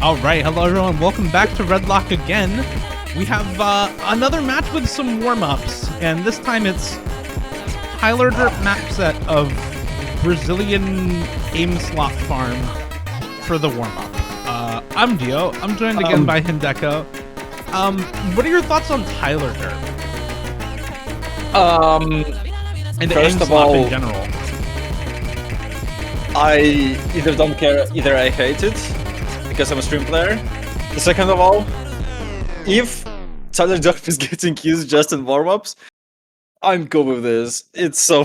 Alright, hello everyone, welcome back to Redlock again. We have another match with some warm-ups, and this time it's Tyler Derp map set of Brazilian aim slot farm for the warm-up. I'm Dio, I'm joined again by Hideko. What are your thoughts on Tyler Derp? And the aim slot in general. I either don't care, either I hate it, because I'm a stream player. The second of all, if Tyler Derp is getting used just in warm-ups, I'm cool with this. It's so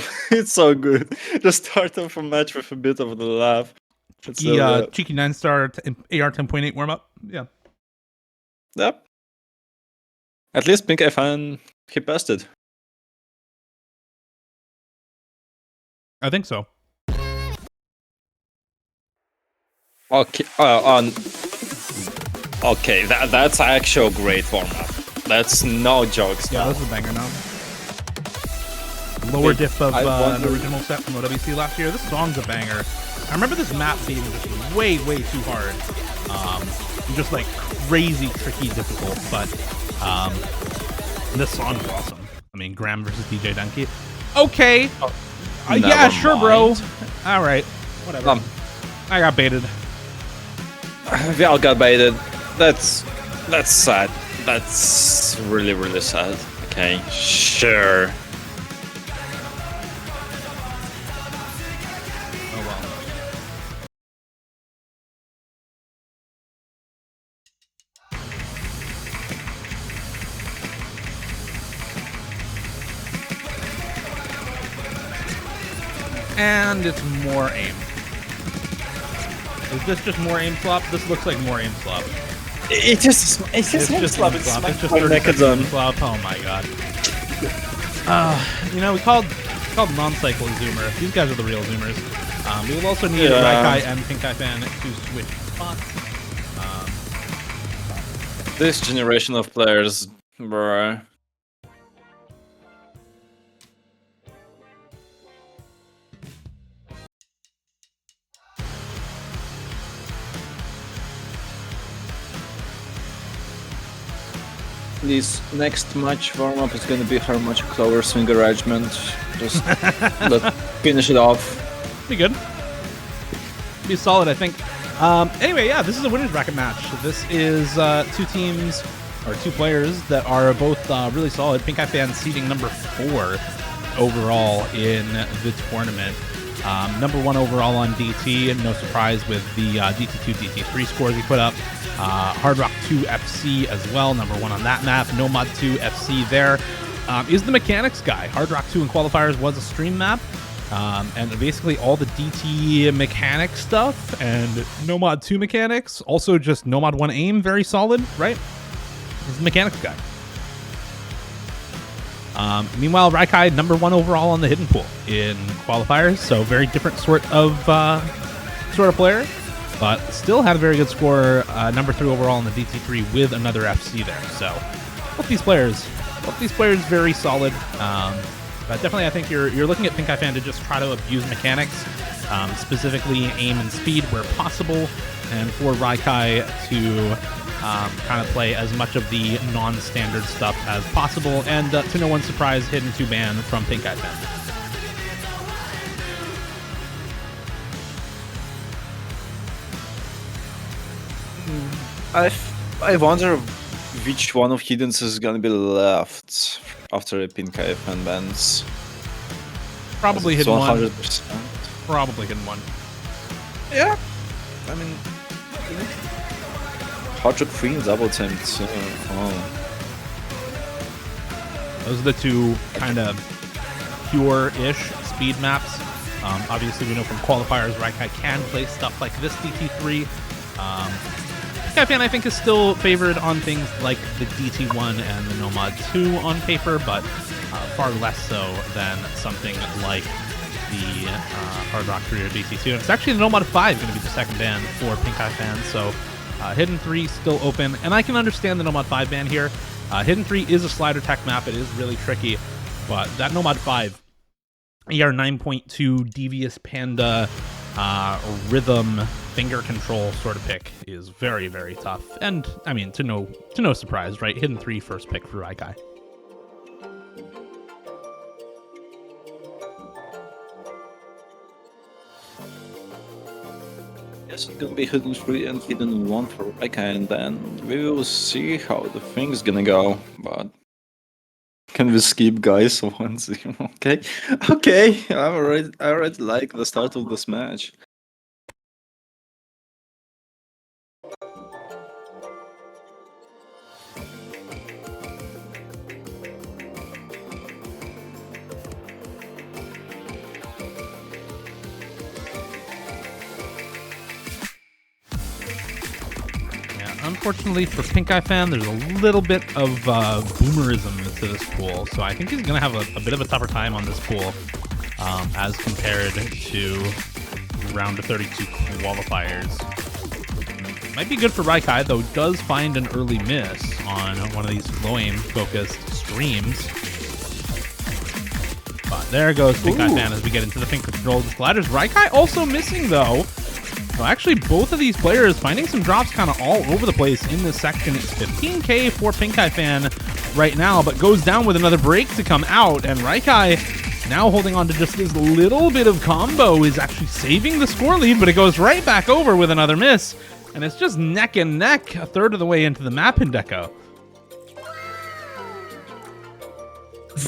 good. Just start off a match with a bit of the laugh. Cheeky 9-star AR 10.8 warm-up. Yeah. Yep. At least PinkEyeFan, he passed it. I think so. Okay, okay, that's actually a great warm-up. That's no jokes. Yeah, this is a banger now. Lower diff of an original set from OWC last year. This song's a banger. I remember this map being just way too hard. Just like crazy, tricky, difficult, but this song is awesome. I mean, Graham versus DJ Donkey. Okay. Yeah, sure, bro. All right. Whatever. I got baited. We all got baited. That's sad. That's really sad. Okay, sure. Oh well. And it's more aim. Is this just more aim swap? This looks like more aim swap. It's just aim swap. It's just 30 aim swap. Oh my god. You know, we called non-cycle Zoomer. These guys are the real Zoomers. We will also need Rykaii and PinkEyeFan to switch spots. This generation of players, bruh. This next match warm-up is gonna be her much closer swing arrangement. Just let's finish it off. Be good. Be solid, I think. Anyway, yeah, this is a winner's bracket match. This is two teams, or two players that are both really solid. PinkEyeFan seeding number 4 overall in the tournament. Number 1 overall on DT, no surprise with the DT2, DT3 scores he put up. Hard Rock 2 FC as well, number 1 on that map. Nomad 2 FC there is the mechanics guy. Hard Rock 2 and Qualifiers was a stream map, and basically all the DT mechanic stuff and Nomad 2 mechanics, also just Nomad 1 aim, very solid, right? Is the mechanics guy. Meanwhile, Rykaii number 1 overall on the hidden pool in Qualifiers, so very different sort of player, but still had a very good score. Number 3 overall in the DT3 with another FC there. So both these players very solid. But definitely, I think you're looking at PinkEyeFan to just try to abuse mechanics, specifically aim and speed where possible, and for Rykaii to kind of play as much of the non-standard stuff as possible, and to no one's surprise, hidden 2 ban from PinkEyeFan. I wonder which one of Hiddens is gonna be left after a PinkEyeFan bans. Probably hidden 100%. Probably hidden 1. Yeah, I mean, Hot Rock Queen double teamed. Those are the 2 kind of pure-ish speed maps. Obviously, we know from Qualifiers, Rykaii can play stuff like this DT3. PinkEyeFan, I think, is still favored on things like the DT1 and the Nomad 2 on paper, but far less so than something like the Hard Rock 3 or DT2. And it's actually the Nomad 5 going to be the second ban for PinkEyeFan, so Hidden 3 still open, and I can understand the Nomad 5 ban here. Hidden 3 is a slider tech map. It is really tricky, but that Nomad 5 ER 9.2 Devious Panda rhythm finger control sort of pick is very, very tough. And I mean, to no surprise, right? Hidden 3 first pick for Rykaii. Yes, it's gonna be hidden 3 and hidden 1 for Rykaii, and then we will see how the thing's gonna go. But can we skip, guys? 1-0. Okay, okay. I already like the start of this match. Unfortunately for PinkEyeFan, there's a little bit of boomerism to this pool, so I think he's going to have a bit of a tougher time on this pool as compared to round of 32 qualifiers. Might be good for Rykaii, though does find an early miss on one of these flame-focused streams. But there goes PinkEyeFan as we get into the finger control splatters. Rykaii also missing, though. So actually, both of these players finding some drops kind of all over the place in this section. It's 15k for PinkEyeFan right now, but goes down with another break to come out. And Rykaii, now holding on to just this little bit of combo, is actually saving the score lead, but it goes right back over with another miss. And it's just neck and neck a third of the way into the map in Deco.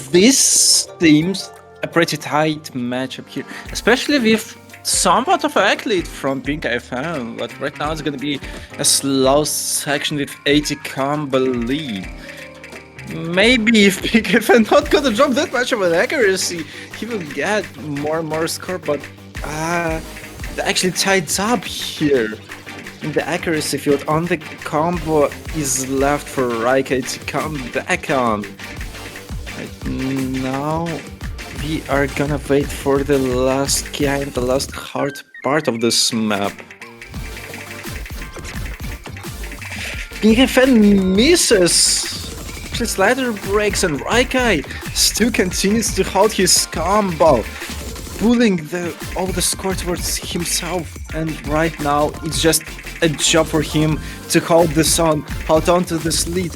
This seems a pretty tight matchup here, especially with somewhat of an athlete from PinkEyeFan, but right now it's gonna be a slow section with 80 combo lead. Maybe if PinkEyeFan not gonna drop that much of an accuracy, he will get more and more score, but actually tied up here in the accuracy field. On the combo is left for Rykaii to come back on. Right now we are gonna wait for the last key and the last hard part of this map. PinkEyeFan misses. His ladder breaks and Rykaii still continues to hold his combo, pulling all the score towards himself. And right now it's just a job for him to hold this on, hold on to this lead,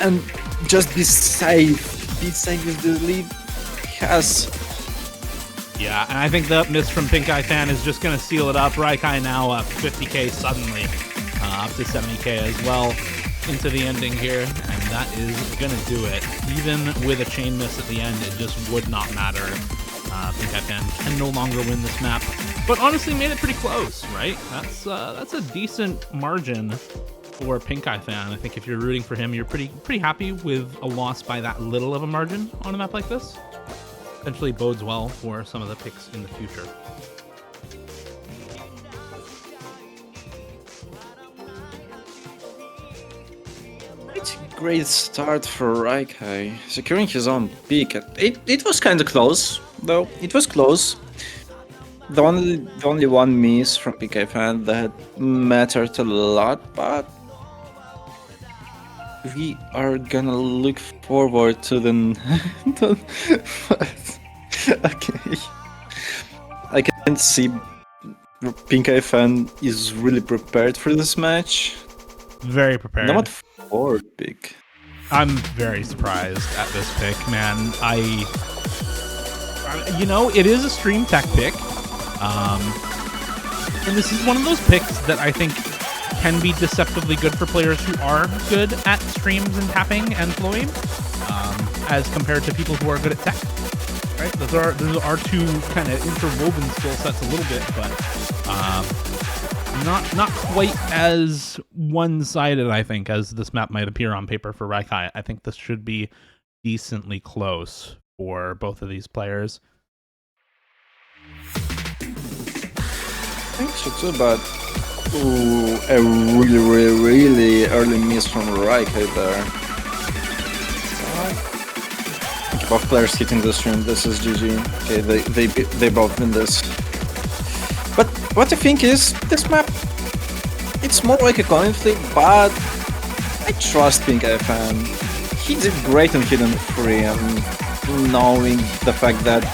and just be safe. Be safe with the lead. Yes. Yeah, and I think the miss from PinkEyeFan is just going to seal it up. Rykaii now up 50k suddenly, up to 70k as well into the ending here, and that is going to do it. Even with a chain miss at the end, it just would not matter. PinkEyeFan can no longer win this map, but honestly made it pretty close, right? That's a decent margin for PinkEyeFan. I think if you're rooting for him, you're pretty happy with a loss by that little of a margin on a map like this. Potentially bodes well for some of the picks in the future. It's a great start for Rykaii, securing his own pick. It was kind of close, though. It was close. The only one miss from PinkEyeFan that mattered a lot, but we are gonna look forward to the okay. I can see PinkEyeFan is really prepared for this match. Very prepared. Not for pick. I'm very surprised at this pick, man. You know, it is a stream tech pick. And this is one of those picks that I think can be deceptively good for players who are good at streams and tapping and flowing, as compared to people who are good at tech. Right? Those are two kind of interwoven skill sets a little bit, but not quite as one-sided, I think, as this map might appear on paper for Rykaii. I think this should be decently close for both of these players. I think so too, but ooh, a really early miss from Rykaii there. Both players hitting the stream. This is GG. Okay, they both win this. But what I think is this map, it's more like a coin flip, but I trust PinkEyeFan. He did great on Hidden 3, and knowing the fact that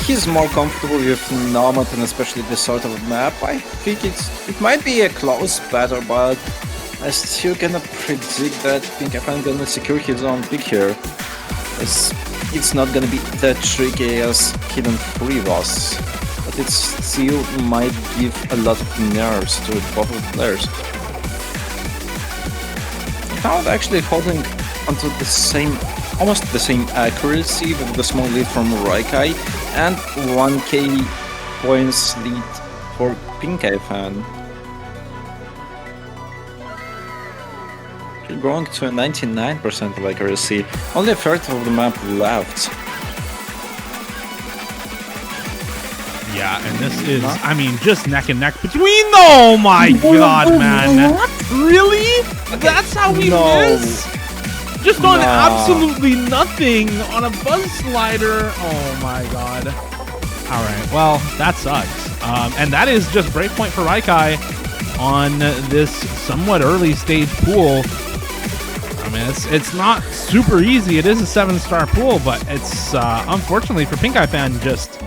he's more comfortable with Nomad and especially this sort of map. I think it might be a close battle, but I still gonna predict that PinkEyeFan gonna secure his own pick here. It's not gonna be that tricky as Hidden 3 was, but it still might give a lot of nerves to both of the players. Cloud actually holding onto the same, almost the same accuracy with the small lead from Rykaii and 1k points lead for PinkEyeFan. Growing to a 99% of accuracy, only a third of the map left. Yeah, and this is, I mean, just neck and neck between. Oh my god, man! Really? That's how we miss? Just on absolutely nothing on a buzz slider. Oh my god. All right, well, that sucks. And that is just breakpoint for Rykaii on this somewhat early stage pool. I mean, it's not super easy. It is a 7-star pool, but it's unfortunately for PinkEyeFan just,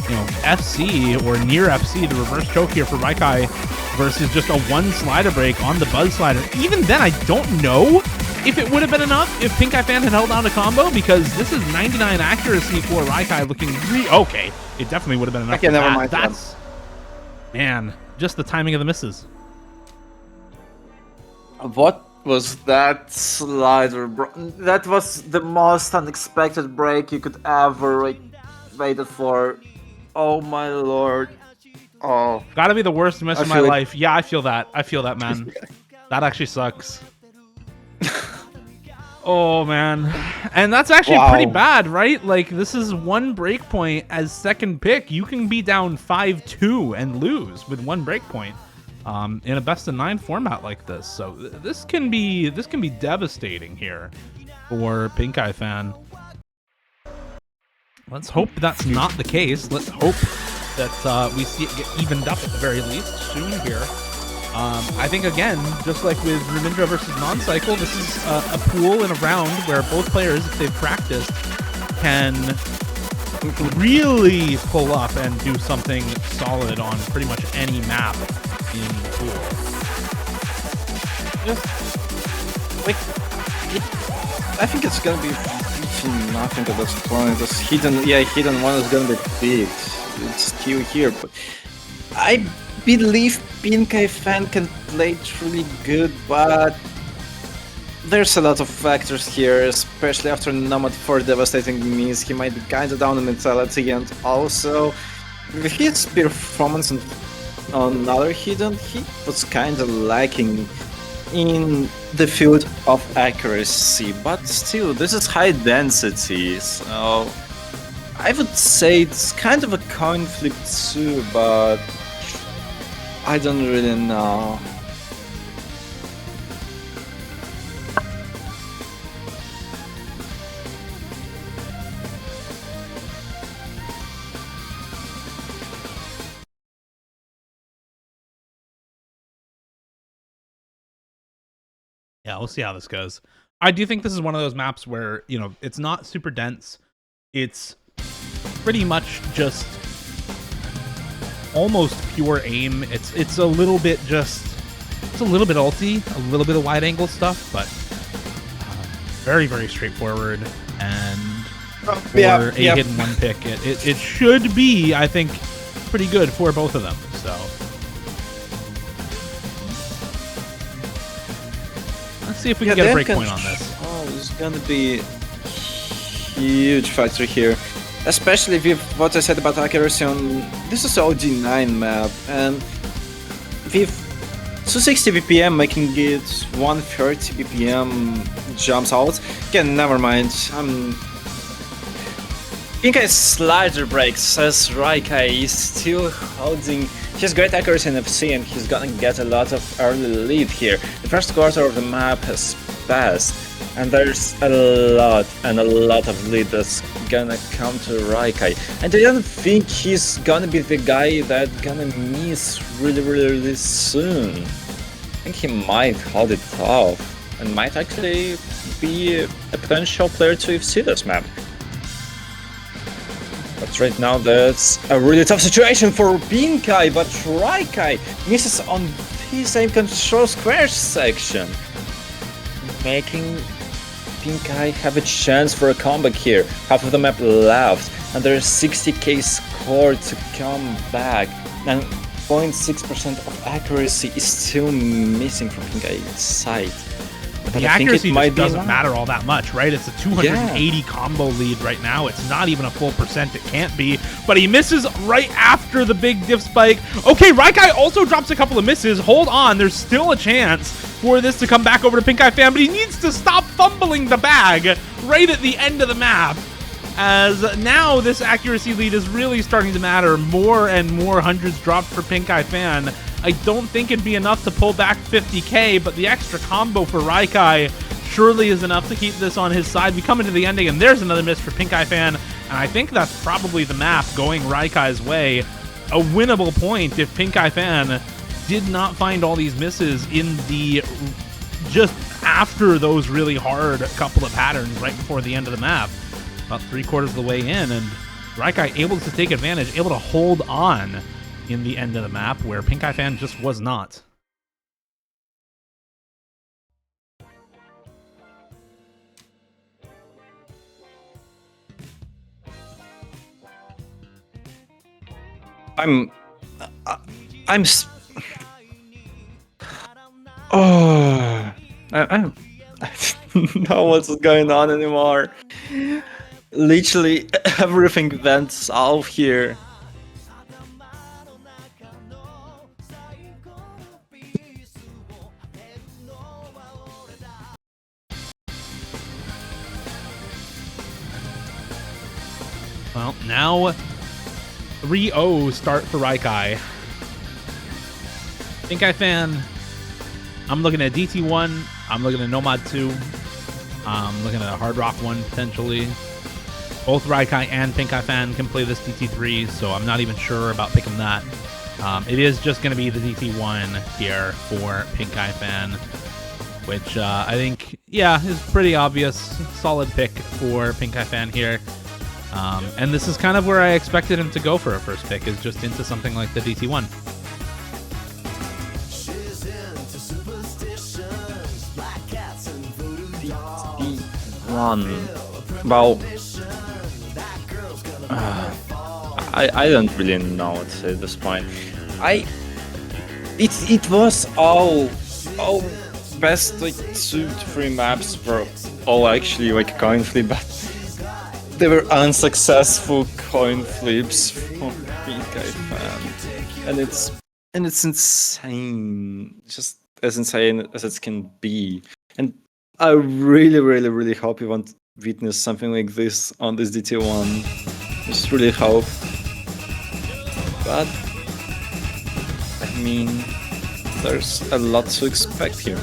you know, FC or near FC, the reverse choke here for Rykaii versus just a 1 slider break on the buzz slider. Even then, I don't know if it would have been enough if PinkEyeFan had held down a combo, because this is 99 accuracy for Rykaii looking okay. It definitely would have been enough. Okay, never mind. That's, man, just the timing of the misses. What was that slider, bro? That was the most unexpected break you could ever waited for. Oh my lord. Oh. Gotta be the worst miss in my life. Yeah, I feel that. I feel that, man. That actually sucks. Oh, man. And that's actually pretty bad, right? Like, this is 1 breakpoint as second pick. You can be down 5-2 and lose with 1 breakpoint. In a best-of-9 format like this, so this can be devastating here for PinkEyeFan. Let's hope that's not the case. Let's hope that we see it get evened up at the very least soon here. I think again, just like with Rumindra versus Non-Cycle, this is a pool in a round where both players, if they've practiced, can really pull up and do something solid on pretty much any map in the pool. Like, I think it's gonna be nothing at this point. This hidden 1 is gonna be big. It's still here, but I believe PinkEyeFan can play it really good, but there's a lot of factors here, especially after Nomad 4 devastating miss. He might be kinda down in mentality, and also with his performance on other hidden, he was kinda lacking in the field of accuracy, but still, this is high density, so I would say it's kind of a coin flip too, but I don't really know. Yeah, we'll see how this goes. I do think this is one of those maps where, you know, it's not super dense. It's pretty much just almost pure aim. It's a little bit it's a little bit ulty, a little bit of wide angle stuff, but very, very straightforward. And for a hidden 1 pick, it should be, I think, pretty good for both of them. So let's see if we can get a breakpoint on this. Oh, it's gonna be a huge factor here, especially with what I said about accuracy on this is OD9 map, and with 260 BPM making it 130 BPM jumps out. Again, never mind. PinkEye's slider breaks, says Rykaii, is still holding his great accuracy in FC, and he's gonna get a lot of early lead here. The first quarter of the map has passed, and there's a lot of lead that's gonna come to Rykaii. And I don't think he's gonna be the guy that's gonna miss really soon. I think he might hold it off, and might actually be a potential player to FC this map. But Right now, that's a really tough situation for PinkEye, but Rykaii misses on the same control square section, making PinkEye have a chance for a comeback here. Half of the map left, and there's 60k score to come back, and 0.6% of accuracy is still missing from PinkEye's side. But the accuracy just doesn't matter all that much, right? It's a 280 combo lead right now. It's not even a full percent. It can't be. But he misses right after the big diff spike. Okay, Rykaii also drops a couple of misses. Hold on. There's still a chance for this to come back over to PinkEyeFan, but he needs to stop fumbling the bag right at the end of the map, as now this accuracy lead is really starting to matter. More and more hundreds dropped for PinkEyeFan. I don't think it'd be enough to pull back 50k, but the extra combo for Rykaii surely is enough to keep this on his side. We come into the ending, and there's another miss for PinkEyeFan, and I think that's probably the map going Rykai's way. A winnable point if PinkEyeFan did not find all these misses in the just after those really hard couple of patterns right before the end of the map. About 3/4 of the way in, and Rykaii able to take advantage, able to hold on in the end of the map where PinkEyeFan just was not. I'm I don't know what's going on anymore. Literally everything went south here. Well, now 3-0 start for Rykaii. PinkEyeFan, I'm looking at DT1, I'm looking at Nomad 2, I'm looking at a Hard Rock 1 potentially. Both Rykaii and PinkEyeFan can play this DT3, so I'm not even sure about picking that. It is just going to be the DT1 here for PinkEyeFan, which I think, yeah, is pretty obvious. Solid pick for PinkEyeFan here. And this is kind of where I expected him to go for a first pick, is just into something like the DT1. DT1. Well, I don't really know what to say at this point. It was all best like 2 to 3 maps were all actually like coin flip, but they were unsuccessful coin flips from PinkEyeFan, and it's insane, just as insane as it can be. And I really hope we won't witness something like this on this DT1. Just really hope. But I mean, there's a lot to expect here.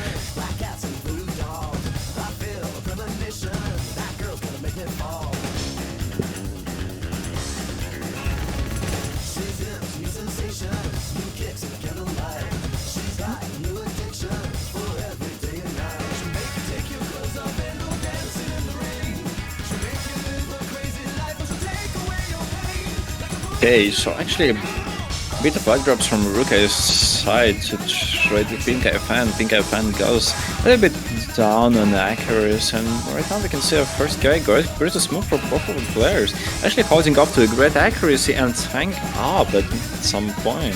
Okay, so actually a bit of back drops from Rykai's side to trade with PinkEyeFan. PinkEyeFan goes a little bit down on accuracy, and right now we can see our first guy goes pretty smooth for both of the players. Actually holding up to a great accuracy and hang up at some point.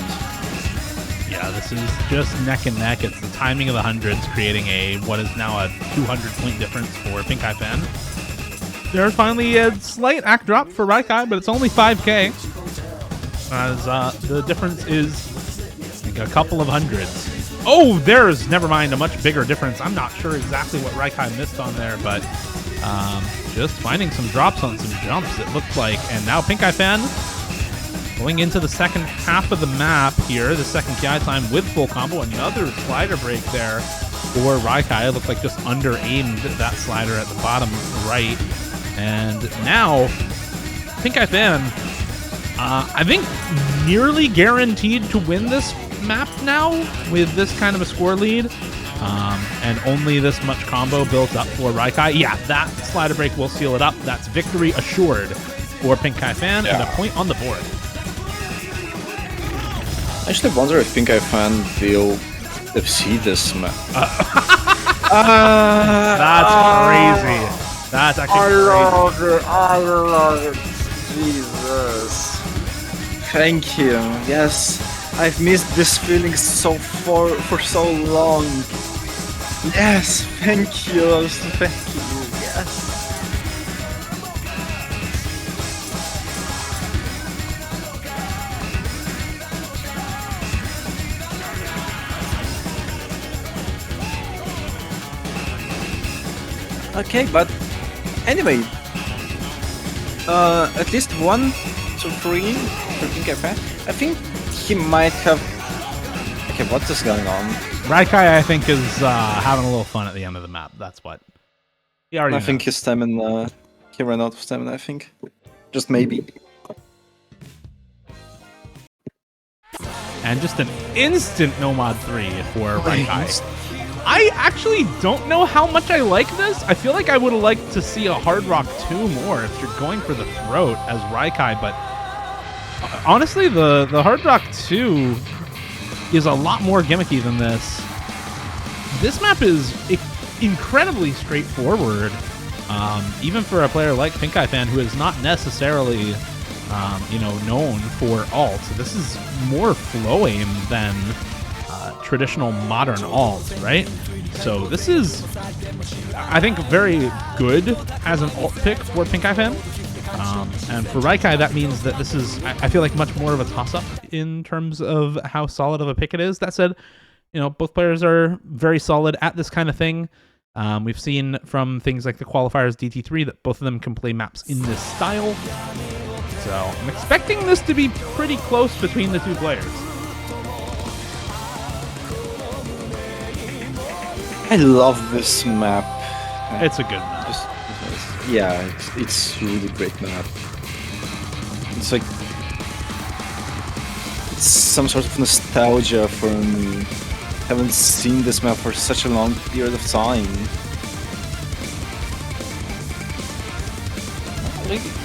Yeah, this is just neck and neck. It's the timing of the hundreds creating what is now a 200-point difference for PinkEyeFan. There's finally a slight act drop for Rykaii, but it's only 5k. As the difference is like a couple of hundreds. Oh, there's, never mind, a much bigger difference. I'm not sure exactly what Rykaii missed on there, but just finding some drops on some jumps, it looked like. And now PinkEyeFan going into the second half of the map here, the second KI time with full combo. Another slider break there for Rykaii. It looked like just under-aimed that slider at the bottom right. And now PinkEyeFan, I think nearly guaranteed to win this map now with this kind of a score lead, and only this much combo built up for Rykaii. Yeah, that slider break will seal it up. That's victory assured for PinkEyeFan and a point on the board. I actually wonder if PinkEyeFan will FC this map. That's crazy. That's actually crazy. I love it. Jesus. Thank you. Yes, I've missed this feeling for so long. Yes, thank you. Thank you. Yes. Okay, but anyway, at least 1 to 3 for PinkEyeFan. I think he might have. Okay, what is going on? Rykaii, I think, is having a little fun at the end of the map. That's what. He already. I think his stamina. He ran out of stamina. I think. Just maybe. And just an instant Nomad 3 for Rykaii. I actually don't know how much I like this. I feel like I would have liked to see a Hard Rock 2 more if you're going for the throat as Rykaii, but honestly, the Hard Rock 2 is a lot more gimmicky than this. This map is incredibly straightforward, even for a player like PinkEyeFan, who is not necessarily known for ult. This is more flow aim than traditional modern alt, right? So this is, I think, very good as an alt pick for PinkEyeFan. And for Rykaii, that means that this is, I feel like, much more of a toss-up in terms of how solid of a pick it is. That said, both players are very solid at this kind of thing. We've seen from things like the Qualifiers DT3 that both of them can play maps in this style. So I'm expecting this to be pretty close between the two players. I love this map. It's a good map. Yeah, it's really great map. It's like it's some sort of nostalgia for me. Haven't seen this map for such a long period of time.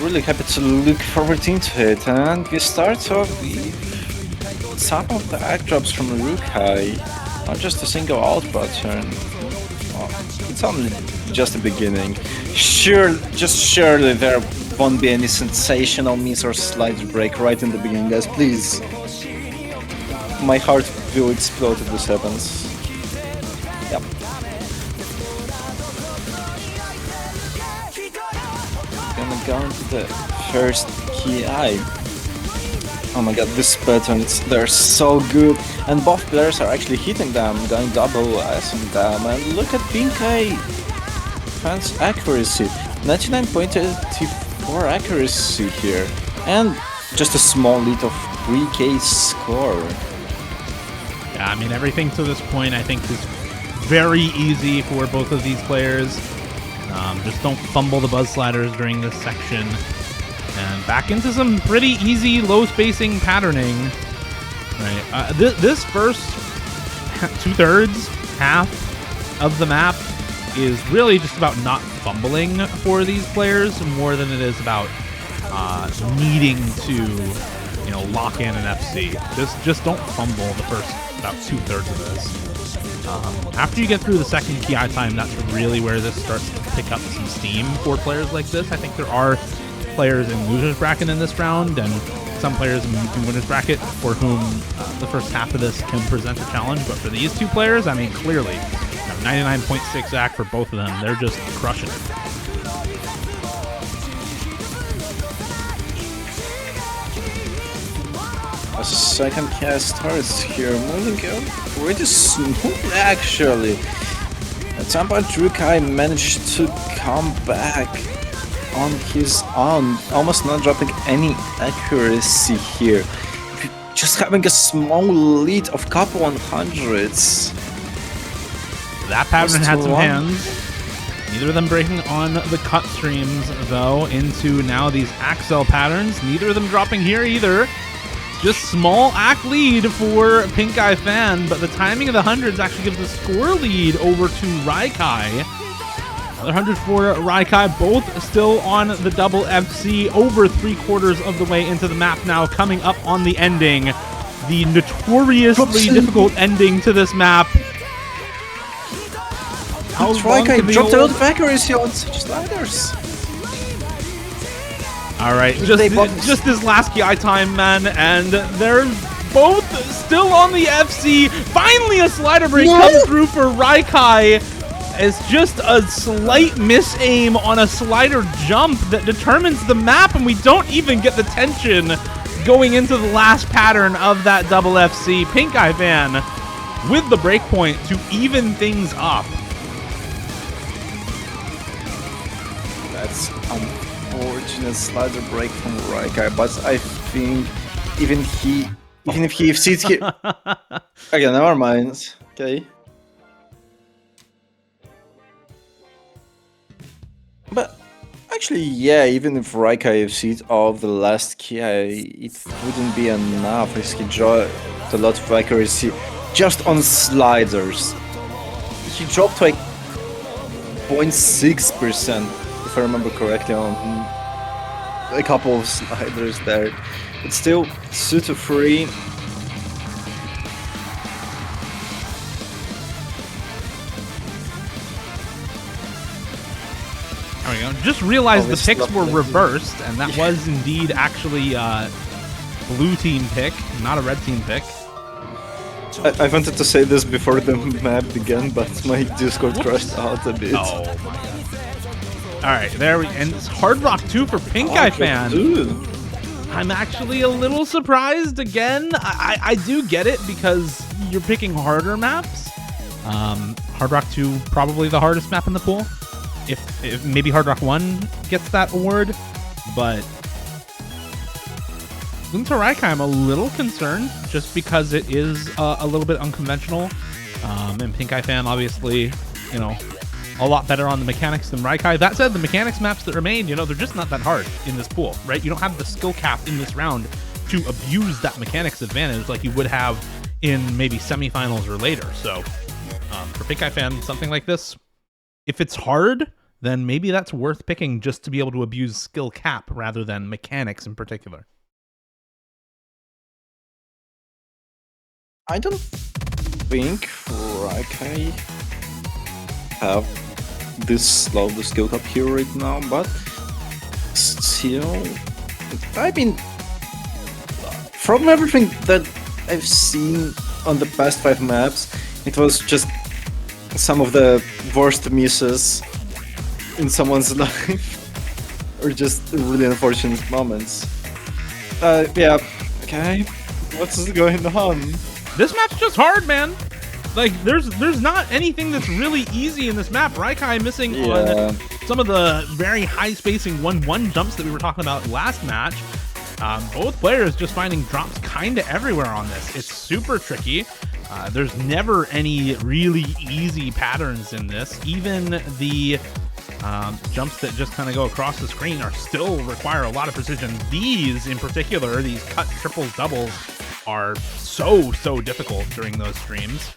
Really happy to look forward into it, and we start off with some of the act drops from Rykaii. Not just a single alt pattern. It's only just the beginning. Surely there won't be any sensational miss or slight break right in the beginning, guys. Please. My heart will explode if this happens. Yep. Gonna go into the first key eye. Oh my god, these patterns, they're so good. And both players are actually hitting them, going double S on them. And look at PinkEyeFan's accuracy. 99.84 accuracy here. And just a small lead of 3k score. Yeah, I mean, everything to this point I think is very easy for both of these players. Just don't fumble the buzz sliders during this section. And back into some pretty easy low spacing patterning. Right. This first 2/3, half of the map is really just about not fumbling for these players more than it is about needing to, lock in an FC. Just don't fumble the first about 2/3 of this. After you get through the second key eye time, that's really where this starts to pick up some steam for players like this. I think there are players in losers bracket in this round, and some players in winners bracket for whom the first half of this can present a challenge. But for these two players, I mean, clearly 99.6 AC for both of them. They're just crushing it. A second cast starts here, moving out pretty smooth actually. At some point Rykaii managed to come back on his own, almost not dropping any accuracy here. Just having a small lead of couple 100s. That pattern had some hands. Neither of them breaking on the cut streams, though, into now these Axel patterns. Neither of them dropping here either. Just small AC lead for PinkEyeFan, but the timing of the hundreds actually gives the score lead over to Rykaii. Another 100 for Rykaii, both still on the double FC, over 3/4 of the way into the map now, coming up on the ending. The notoriously difficult ending to this map. How long can they dropped a lot hold? of accuracy on such sliders. All right, just this last GI time, man, and they're both still on the FC. Finally, a slider break comes through for Rykaii. It's just a slight misaim on a slider jump that determines the map, and we don't even get the tension going into the last pattern of that double FC. PinkEyeFan with the breakpoint to even things up. That's unfortunate slider break from Rykaii, but I think even if he sits here... Okay, never mind. Okay. But actually, yeah, even if Rykaii sees off the last key, it wouldn't be enough as he dropped a lot of accuracy just on sliders. He dropped like 0.6%, if I remember correctly, on a couple of sliders there. But still, 2-3. There we go. Just realized the picks were reversed, and that was indeed actually blue team pick, not a red team pick. I wanted to say this before the map began, but my Discord crashed out a bit. Oh my god. Alright, there we and it's Hard Rock 2 for PinkEyeFan. I'm actually a little surprised again. I do get it because you're picking harder maps. Hard Rock 2 probably the hardest map in the pool. If maybe Hard Rock 1 gets that award, but into Rykaii, I'm a little concerned just because it is a little bit unconventional. And PinkEyeFan, obviously, you know, a lot better on the mechanics than Rykaii. That said, the mechanics maps that remain, you know, they're just not that hard in this pool, right? You don't have the skill cap in this round to abuse that mechanics advantage like you would have in maybe semifinals or later. So for PinkEyeFan, something like this, if it's hard, then maybe that's worth picking just to be able to abuse skill cap rather than mechanics in particular. I don't think Rykaii have this low the skill cap here right now, but still, I mean, from everything that I've seen on the past 5 maps, it was just some of the worst misses in someone's life, or just really unfortunate moments. Yeah, okay, what's going on? This map's just hard, man. Like, there's not anything that's really easy in this map. Rykaii missing on some of the very high spacing 1-1 jumps that we were talking about last match. Both players just finding drops kind of everywhere on this. It's super tricky. There's never any really easy patterns in this. Even the jumps that just kind of go across the screen are still require a lot of precision. These in particular, these cut triples, doubles, are so difficult during those streams.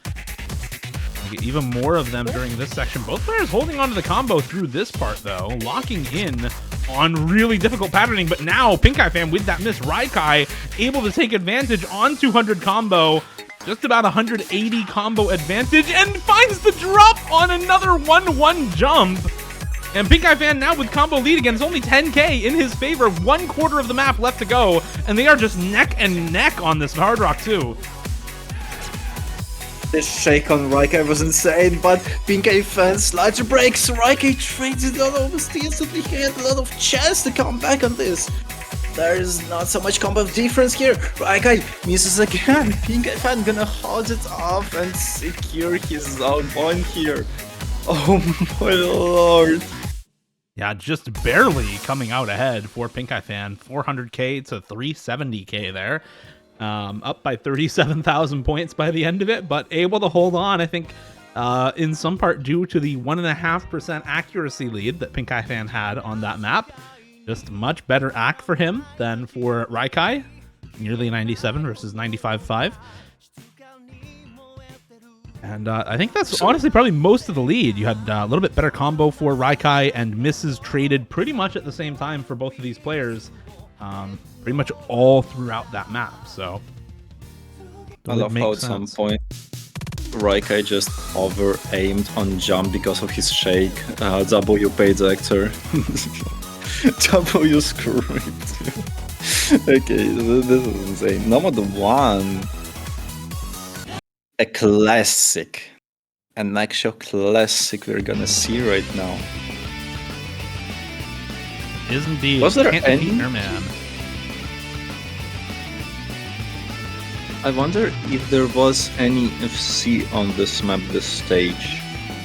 We get even more of them during this section. Both players holding onto the combo through this part though, locking in on really difficult patterning, but now PinkEyeFan with that miss, Rykaii able to take advantage on 200 combo, just about 180 combo advantage, and finds the drop on another 1-1 jump. And PinkEyeFan now with combo lead again. It's only 10k in his favor. 1/4 of the map left to go, and they are just neck and neck on this Hard Rock 2. This shake on Rykaii was insane, but PinkEyeFan slider breaks. Rykaii trades it on almost instantly. He had a lot of chance to come back on this. There is not so much combo difference here. Rykaii misses again. PinkEyeFan gonna hold it off and secure his own point here. Oh my lord. Yeah, just barely coming out ahead for PinkEyeFan. 400k to 370k there. Up by 37,000 points by the end of it, but able to hold on, I think, in some part due to the 1.5% accuracy lead that PinkEyeFan had on that map. Just much better act for him than for Rykaii. Nearly 97 versus 95.5. And I think that's honestly probably most of the lead. You had a little bit better combo for Rykaii, and misses traded pretty much at the same time for both of these players. Pretty much all throughout that map. So I love how at some point Rykaii just over-aimed on jump because of his shake. W paid actor. W screwed. Okay, this is insane. Number 1. A classic. An actual classic we're gonna see right now. Is indeed. Was there Can't any? defeat Airman. I wonder if there was any FC on this map, this stage.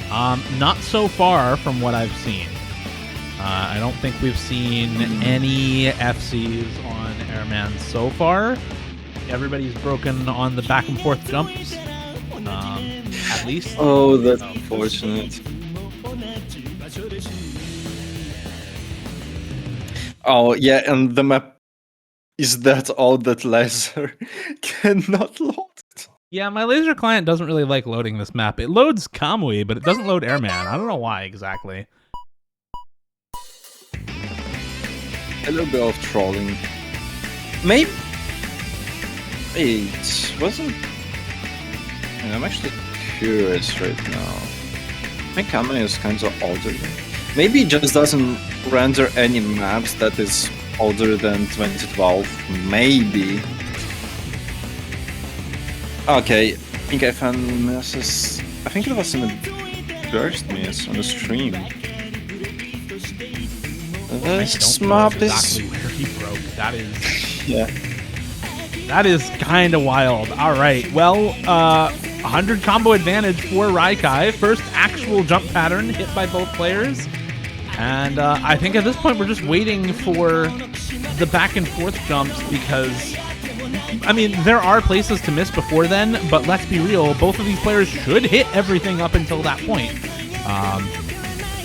Not so far from what I've seen. I don't think we've seen any FCs on Airman so far. Everybody's broken on the back and forth jumps. At least. Oh, that's unfortunate. Oh, yeah, and the map is that all that laser cannot load. Yeah, my laser client doesn't really like loading this map. It loads Kamui, but it doesn't load Airman. I don't know why exactly. A little bit of trolling. Maybe it wasn't. I'm actually curious right now. I think Kamui is kind of older. Maybe it just doesn't render any maps that is older than 2012. Maybe. Okay, PinkEyeFan misses. I think it was in the first miss on the stream. This map exactly where he broke. That is. Yeah. That is kind of wild. All right. Well, 100 combo advantage for Rykaii. First actual jump pattern hit by both players. And I think at this point we're just waiting for the back and forth jumps because, I mean, there are places to miss before then, but let's be real, both of these players should hit everything up until that point.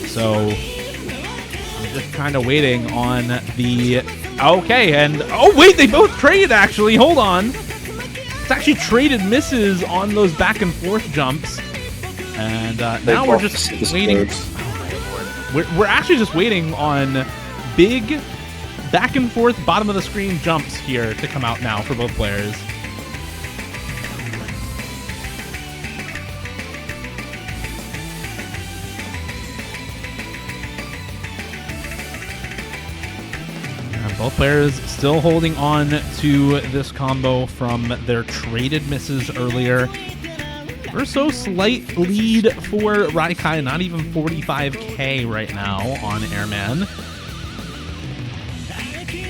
So I'm just kind of waiting on the... Okay, and... Oh, wait, they both traded, actually. Hold on. It's actually traded misses on those back and forth jumps. And now we're just waiting... We're actually just waiting on big back and forth bottom of the screen jumps here to come out now for both players. And both players still holding on to this combo from their traded misses earlier. We're so slight lead for Rykaii, not even 45k right now on Airman.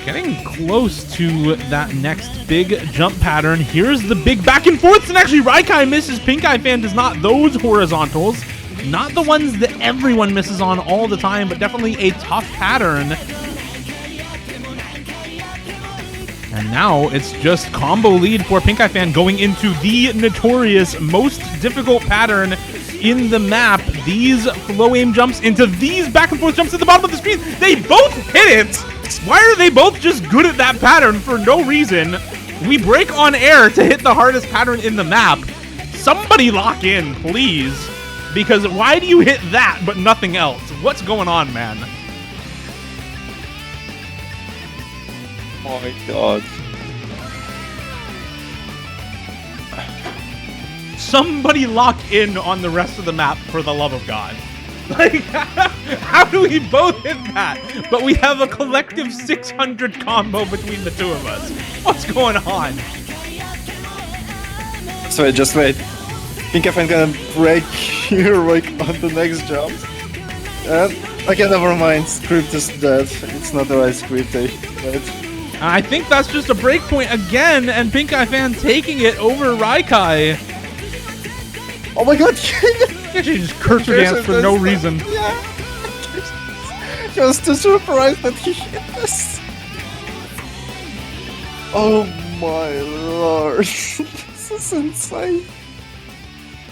Getting close to that next big jump pattern. Here's the big back and forths, and actually Rykaii misses. PinkEyeFan does not. Those horizontals, not the ones that everyone misses on all the time, but definitely a tough pattern. And now it's just combo lead for PinkEyeFan going into the notorious most difficult pattern in the map. These low aim jumps into these back and forth jumps at the bottom of the screen. They both hit it. Why are they both just good at that pattern for no reason? We break on air to hit the hardest pattern in the map. Somebody lock in, please. Because why do you hit that but nothing else? What's going on, man? Oh my god. Somebody lock in on the rest of the map for the love of God. Like, how do we both hit that? But we have a collective 600 combo between the two of us. What's going on? So just wait. PinkEyeFan gonna break here like on the next jump. Okay, never mind. Script is dead. It's not the right script. I think that's just a breakpoint again, and PinkEyeFan taking it over Rykaii. Oh my god! Actually just cursor dance for no reason. Yeah. He was too surprised that he hit this. Oh my lord. This is insane.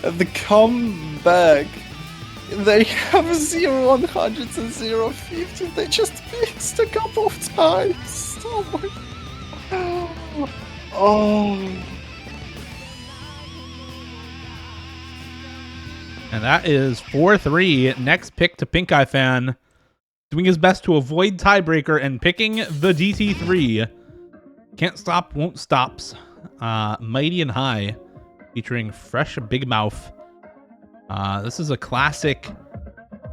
And the comeback. They have 0 100s and 0 50s. They just missed a couple of times. Oh my god. Oh. And that is 4-3. Next pick to PinkEyeFan. Doing his best to avoid tiebreaker and picking the DT3. Can't Stop, Won't Stops. Mighty and High. Featuring Fresh Big Mouth. This is a classic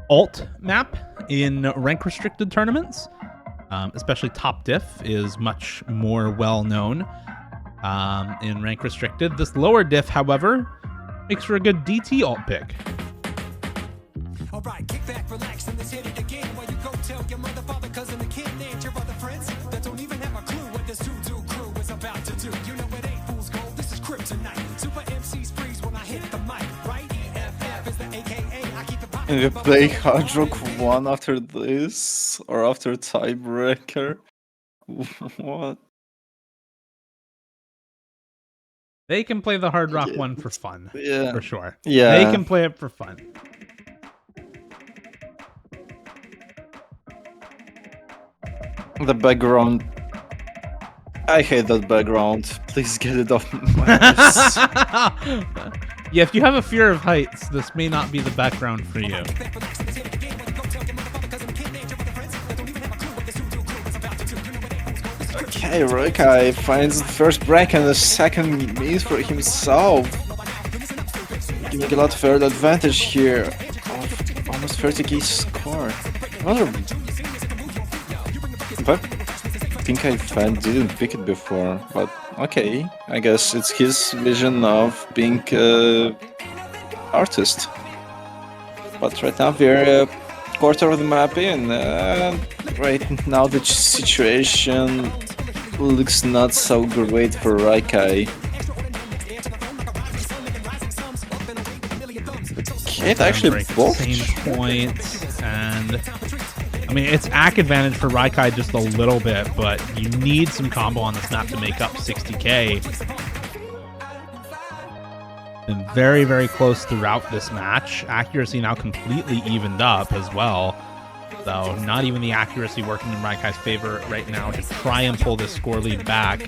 alt map in rank restricted tournaments. Especially Top Diff is much more well known in rank restricted. This lower diff, however, makes for a good DT alt pick. All right, kick back, relax, and let's hit it again. While you go tell your mother, father, cousin, and kid named your other friends that don't even have a clue what this Zuzu crew is about to do. You know it ain't fool's gold, this is kryptonite. Super MCs freeze when I hit the mic, right? EFF is the AKA. I keep it popping. And we play Hard Rock 1 after this, or after tiebreaker. What? They can play the Hard Rock Yeah. one for fun. Yeah. For sure. Yeah. They can play it for fun. The background. I hate that background. Please get it off my face. Yeah, if you have a fear of heights, this may not be the background for you. Okay, Rykaii finds the first break and the second miss for himself. Giving a lot of early advantage here. Of almost 30k score. Another. But PinkEyeFan didn't pick it before, but okay. I guess it's his vision of being an artist. But right now we're a quarter of the map in. Right now the situation looks not so great for Rykaii. It actually Break the both. same point, and I mean it's ACK advantage for Rykaii just a little bit, but you need some combo on this map to make up 60k. Been very, very close throughout this match. Accuracy now completely evened up as well. So not even the accuracy working in Rykai's favor right now to try and pull this score lead back.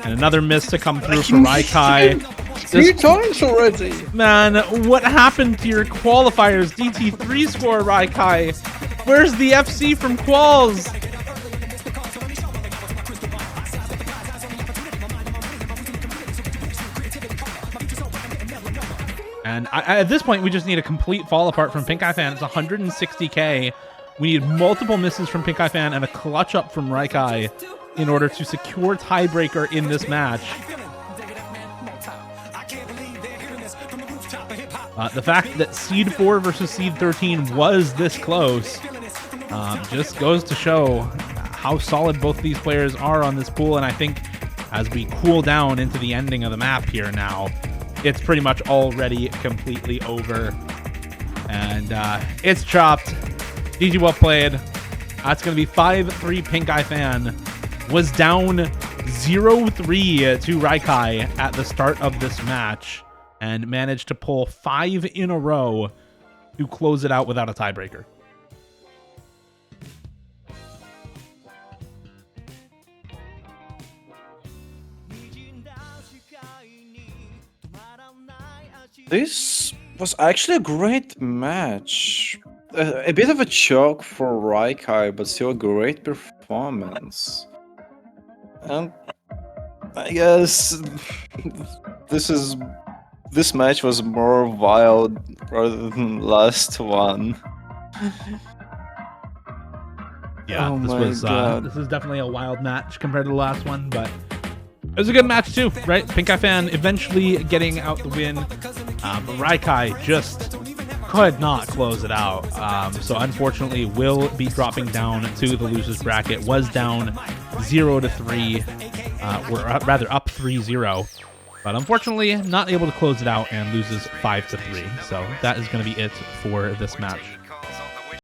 And another miss to come through for Rykaii. 3 times already! Man, what happened to your qualifiers DT3 score, Rykaii? Where's the FC from Quals? And at this point, we just need a complete fall apart from PinkEyeFan. It's 160k. We need multiple misses from PinkEyeFan and a clutch up from Rykaii in order to secure tiebreaker in this match. The fact that Seed 4 versus Seed 13 was this close just goes to show how solid both these players are on this pool. And I think as we cool down into the ending of the map here now, it's pretty much already completely over. And it's chopped. GG, well played. That's going to be 5-3 PinkEyeFan. Was down 0-3 to Rykaii at the start of this match and managed to pull 5 in a row to close it out without a tiebreaker. This was actually a great match. A bit of a choke for Rykaii, but still a great performance. And I guess this match was more wild rather than last one. Yeah, Oh this my was God. this is definitely a wild match compared to the last one, but it was a good match too, right? PinkEyeFan eventually getting out the win, but Rykaii just could not close it out. So unfortunately, will be dropping down to the losers bracket. Was down 0-3, or rather up 3-0, but unfortunately not able to close it out and loses 5-3. So that is going to be it for this match.